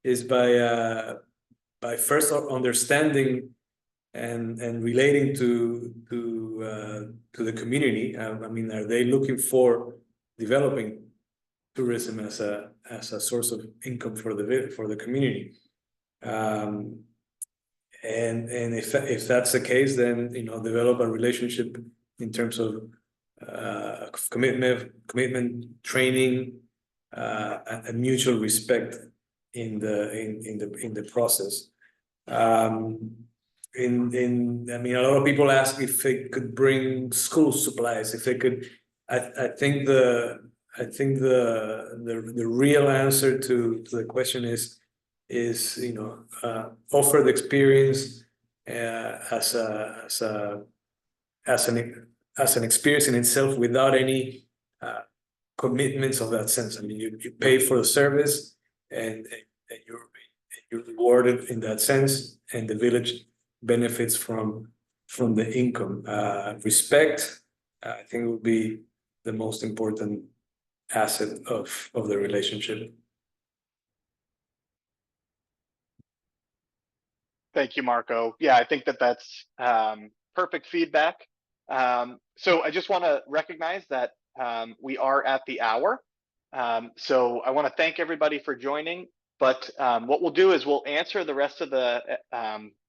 is by first understanding and relating to the community. I mean, are they looking for developing tourism as a source of income for the community? And if that's the case, then develop a relationship in terms of commitment, training, and mutual respect in the process. I mean, a lot of people ask if they could bring school supplies, if they could. I think the real answer to the question is offer the experience as an experience in itself without any commitments of that sense. I mean, you pay for the service and you're rewarded in that sense, and the village benefits from the income. Respect, I think, would be the most important asset of the relationship. Thank you, Marco. Yeah, I think that's perfect feedback. So I just want to recognize that we are at the hour. So I want to thank everybody for joining. But what we'll do is we'll answer the rest of the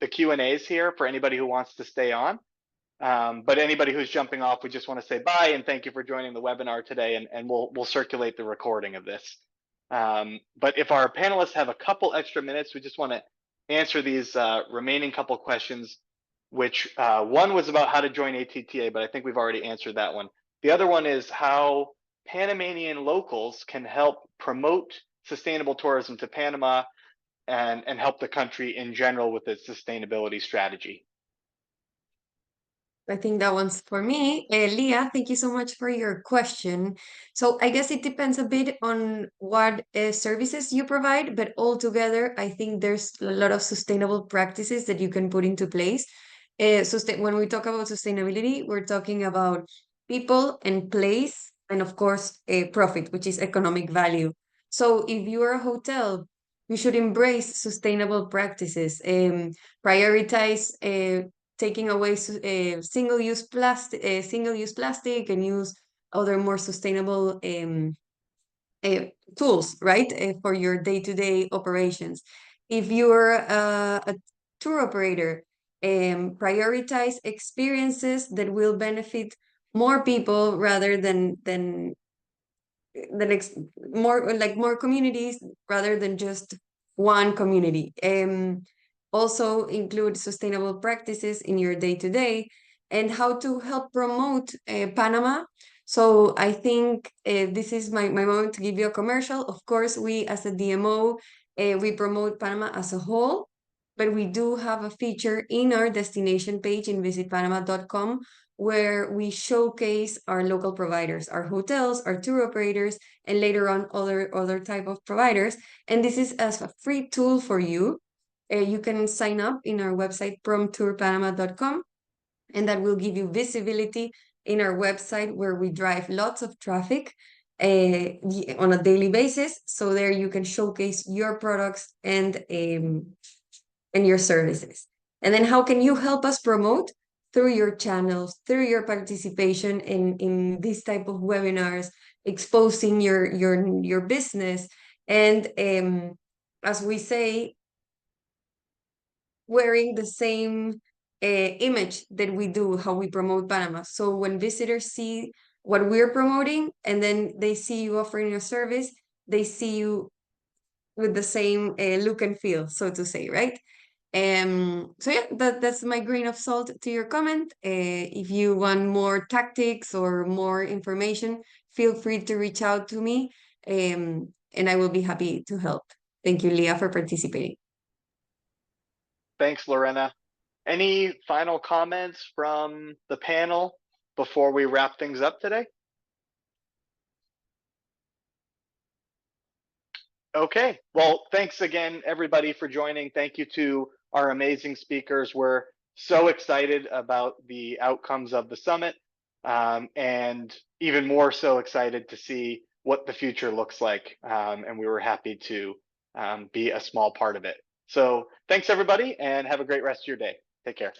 Q&As here for anybody who wants to stay on. But anybody who's jumping off, we just want to say bye and thank you for joining the webinar today, and we'll circulate the recording of this. But if our panelists have a couple extra minutes, we just want to answer these remaining couple questions, which one was about how to join ATTA, but I think we've already answered that one. The other one is how Panamanian locals can help promote sustainable tourism to Panama and help the country in general with its sustainability strategy. I think that one's for me. Leah, thank you so much for your question. So I guess it depends a bit on what services you provide, but altogether, I think there's a lot of sustainable practices that you can put into place. When we talk about sustainability, we're talking about people and place, and of course, profit, which is economic value. So if you are a hotel, you should embrace sustainable practices, prioritize taking away single-use plastic and use other more sustainable tools, right, for your day-to-day operations. If you're a tour operator, prioritize experiences that will benefit more people rather than more communities rather than just one community. Also include sustainable practices in your day-to-day and how to help promote Panama. So I think this is my moment to give you a commercial. Of course, we as a DMO, we promote Panama as a whole, but we do have a feature in our destination page in visitpanama.com where we showcase our local providers, our hotels, our tour operators, and later on other type of providers. And this is as a free tool for you. You can sign up in our website promtourpanama.com, and that will give you visibility in our website where we drive lots of traffic on a daily basis. So there you can showcase your products and your services. And then how can you help us promote? Through your channels, through your participation in this type of webinars, exposing your business, and as we say, wearing the same image that we do, how we promote Panama. So when visitors see what we're promoting and then they see you offering a service, they see you with the same look and feel, so to say, right? So yeah, that's my grain of salt to your comment. If you want more tactics or more information, feel free to reach out to me, and I will be happy to help. Thank you, Leah, for participating. Thanks, Lorena. Any final comments from the panel before we wrap things up today? Okay, well, thanks again, everybody, for joining. Thank you to our amazing speakers. We're so excited about the outcomes of the summit, and even more so excited to see what the future looks like. And we were happy to be a small part of it. So thanks, everybody, and have a great rest of your day. Take care.